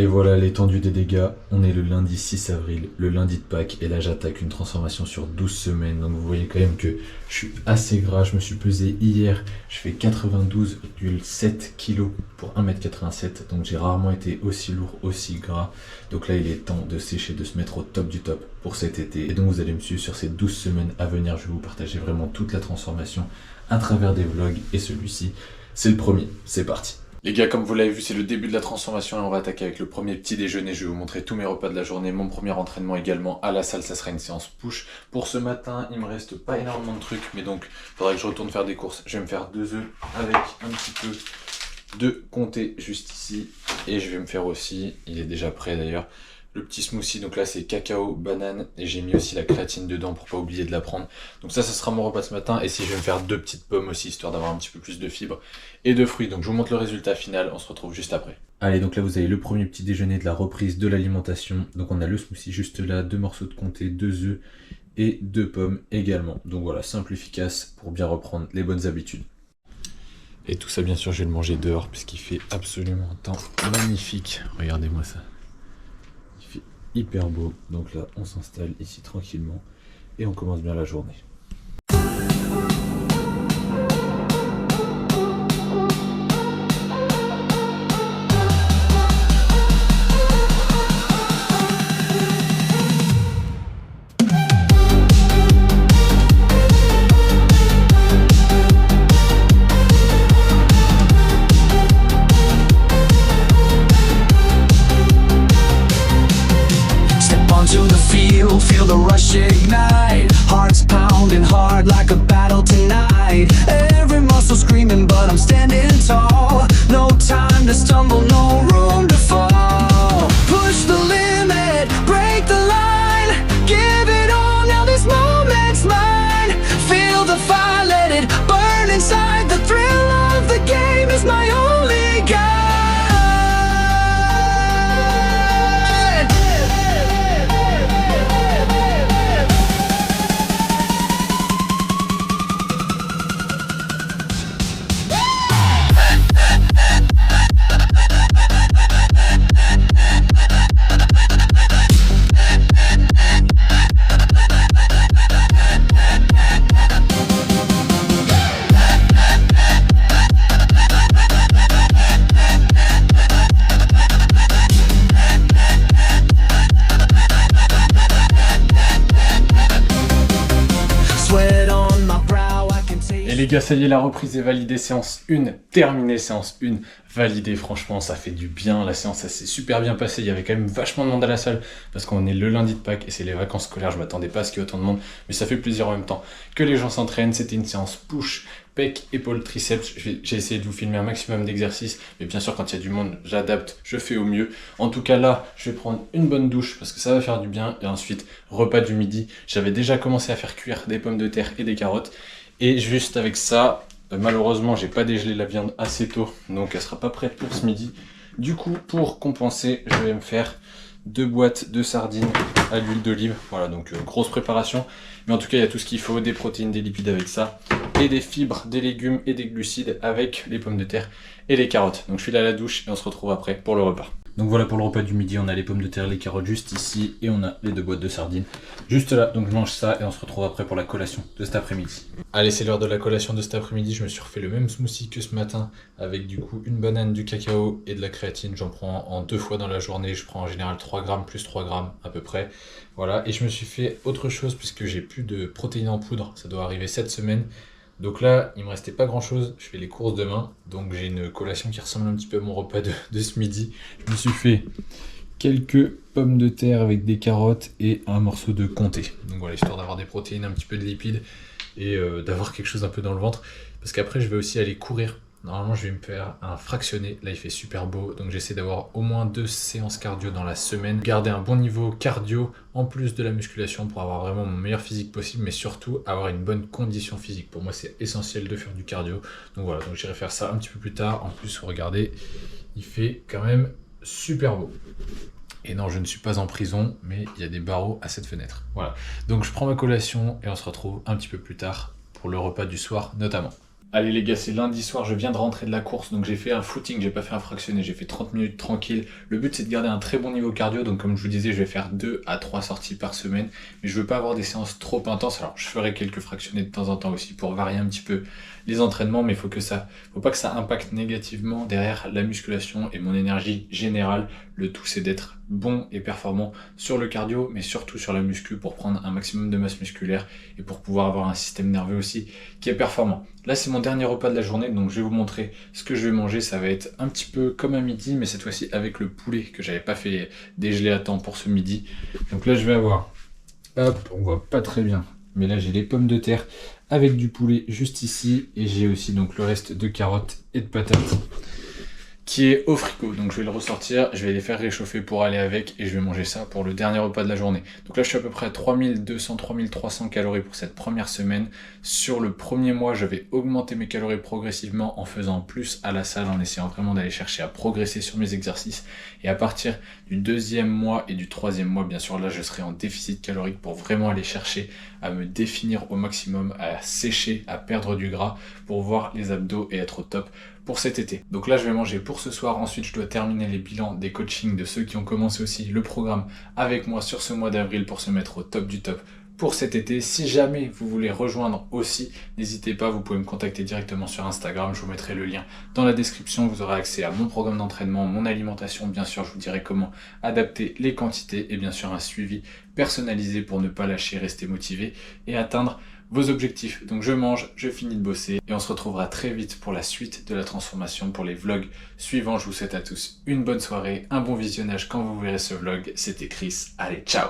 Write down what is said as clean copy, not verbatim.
Et voilà l'étendue des dégâts, on est le lundi 6 avril, le lundi de Pâques, et là j'attaque une transformation sur 12 semaines, donc vous voyez quand même que je suis assez gras, je me suis pesé hier, je fais 92,7 kg pour 1m87, donc j'ai rarement été aussi lourd, aussi gras, donc là il est temps de sécher, de se mettre au top du top pour cet été, et donc vous allez me suivre sur ces 12 semaines à venir, je vais vous partager vraiment toute la transformation à travers des vlogs, et celui-ci, c'est le premier, c'est parti. Les gars, comme vous l'avez vu, c'est le début de la transformation et on va attaquer avec le premier petit déjeuner. Je vais vous montrer tous mes repas de la journée, mon premier entraînement également à la salle, ça sera une séance push. Pour ce matin, il me reste pas énormément de trucs, mais donc il faudra que je retourne faire des courses. Je vais me faire 2 œufs avec un petit peu de comté juste ici. Et je vais me faire aussi, il est déjà prêt d'ailleurs, le petit smoothie. Donc là c'est cacao, banane et j'ai mis aussi la créatine dedans pour pas oublier de la prendre. Donc ça sera mon repas ce matin. Et si je vais me faire 2 petites pommes aussi, histoire d'avoir un petit peu plus de fibres et de fruits. Donc je vous montre le résultat final, on se retrouve juste après. Allez, donc là vous avez le premier petit déjeuner de la reprise de l'alimentation. Donc on a le smoothie juste là, 2 morceaux de comté, 2 œufs et 2 pommes également. Donc voilà, simple, efficace pour bien reprendre les bonnes habitudes. Et tout ça bien sûr je vais le manger dehors puisqu'il fait absolument un temps magnifique. Regardez-moi ça. Il fait hyper beau. Donc là on s'installe ici tranquillement et on commence bien la journée. Feel the rush ignite, hearts pounding hard like a battle tonight. Every muscle screaming, but I'm standing tall. No time to stumble, no room to fall. Push the limit, break the line. Give it all, now this moment's mine. Feel the fire, let it burn inside. The thrill of the game is my only guide. Les gars, ça y est, la reprise est validée, séance 1, terminée, séance 1, validée, franchement, ça fait du bien, la séance, ça s'est super bien passé, il y avait quand même vachement de monde à la salle, parce qu'on est le lundi de Pâques, et c'est les vacances scolaires, je m'attendais pas à ce qu'il y ait autant de monde, mais ça fait plaisir en même temps que les gens s'entraînent. C'était une séance push, pec, épaule, triceps, j'ai essayé de vous filmer un maximum d'exercices, mais bien sûr, quand il y a du monde, j'adapte, je fais au mieux. En tout cas, là, je vais prendre une bonne douche, parce que ça va faire du bien, et ensuite, repas du midi, j'avais déjà commencé à faire cuire des pommes de terre et des carottes. Et juste avec ça, malheureusement, j'ai pas dégelé la viande assez tôt, donc elle sera pas prête pour ce midi. Du coup, pour compenser, je vais me faire 2 boîtes de sardines à l'huile d'olive. Voilà, donc grosse préparation. Mais en tout cas, il y a tout ce qu'il faut, des protéines, des lipides avec ça, et des fibres, des légumes et des glucides avec les pommes de terre et les carottes. Donc je suis là à la douche et on se retrouve après pour le repas. Donc voilà pour le repas du midi, on a les pommes de terre, les carottes juste ici et on a les 2 boîtes de sardines juste là. Donc je mange ça et on se retrouve après pour la collation de cet après-midi. Allez, c'est l'heure de la collation de cet après-midi. Je me suis refait le même smoothie que ce matin avec du coup une banane, du cacao et de la créatine. J'en prends en 2 fois dans la journée. Je prends en général 3 grammes plus 3 grammes à peu près. Voilà, et je me suis fait autre chose puisque j'ai plus de protéines en poudre. Ça doit arriver cette semaine. Donc là, il me restait pas grand chose, je fais les courses demain, donc j'ai une collation qui ressemble un petit peu à mon repas de ce midi. Je me suis fait quelques pommes de terre avec des carottes et un morceau de comté. Donc voilà, histoire d'avoir des protéines, un petit peu de lipides et d'avoir quelque chose un peu dans le ventre. Parce qu'après, je vais aussi aller courir. Normalement, je vais me faire un fractionné. Là, il fait super beau. Donc, j'essaie d'avoir au moins 2 séances cardio dans la semaine. Garder un bon niveau cardio en plus de la musculation pour avoir vraiment mon meilleur physique possible. Mais surtout, avoir une bonne condition physique. Pour moi, c'est essentiel de faire du cardio. Donc voilà, donc j'irai faire ça un petit peu plus tard. En plus, regardez, il fait quand même super beau. Et non, je ne suis pas en prison, mais il y a des barreaux à cette fenêtre. Voilà. Donc, je prends ma collation et on se retrouve un petit peu plus tard pour le repas du soir notamment. Allez les gars, c'est lundi soir, je viens de rentrer de la course, donc j'ai fait un footing, j'ai pas fait un fractionné, j'ai fait 30 minutes tranquille. Le but c'est de garder un très bon niveau cardio, donc comme je vous disais, je vais faire 2 à 3 sorties par semaine, mais je veux pas avoir des séances trop intenses, alors je ferai quelques fractionnés de temps en temps aussi pour varier un petit peu les entraînements, mais faut pas que ça impacte négativement derrière la musculation et mon énergie générale. Le tout c'est d'être bon et performant sur le cardio, mais surtout sur la muscu pour prendre un maximum de masse musculaire et pour pouvoir avoir un système nerveux aussi qui est performant. Là, c'est mon dernier repas de la journée, donc je vais vous montrer ce que je vais manger. Ça va être un petit peu comme à midi, mais cette fois-ci avec le poulet que j'avais pas fait dégeler à temps pour ce midi. Donc là, je vais avoir, hop, on voit pas très bien, mais là j'ai les pommes de terre avec du poulet juste ici, et j'ai aussi donc le reste de carottes et de patates qui est au frigo, donc je vais le ressortir, je vais les faire réchauffer pour aller avec et je vais manger ça pour le dernier repas de la journée. Donc là je suis à peu près à 3200-3300 calories pour cette première semaine. Sur le premier mois, je vais augmenter mes calories progressivement en faisant plus à la salle, en essayant vraiment d'aller chercher à progresser sur mes exercices. Et à partir du deuxième mois et du troisième mois, bien sûr, là je serai en déficit calorique pour vraiment aller chercher à me définir au maximum, à sécher, à perdre du gras pour voir les abdos et être au top pour cet été. Donc là je vais manger pour ce soir, ensuite je dois terminer les bilans des coachings de ceux qui ont commencé aussi le programme avec moi sur ce mois d'avril pour se mettre au top du top pour cet été. Si jamais vous voulez rejoindre aussi, n'hésitez pas, vous pouvez me contacter directement sur Instagram, je vous mettrai le lien dans la description, vous aurez accès à mon programme d'entraînement, mon alimentation, bien sûr je vous dirai comment adapter les quantités et bien sûr un suivi personnalisé pour ne pas lâcher, rester motivé et atteindre vos objectifs. Donc je mange, je finis de bosser et on se retrouvera très vite pour la suite de la transformation, pour les vlogs suivants. Je vous souhaite à tous une bonne soirée, un bon visionnage quand vous verrez ce vlog. C'était Chris, allez ciao!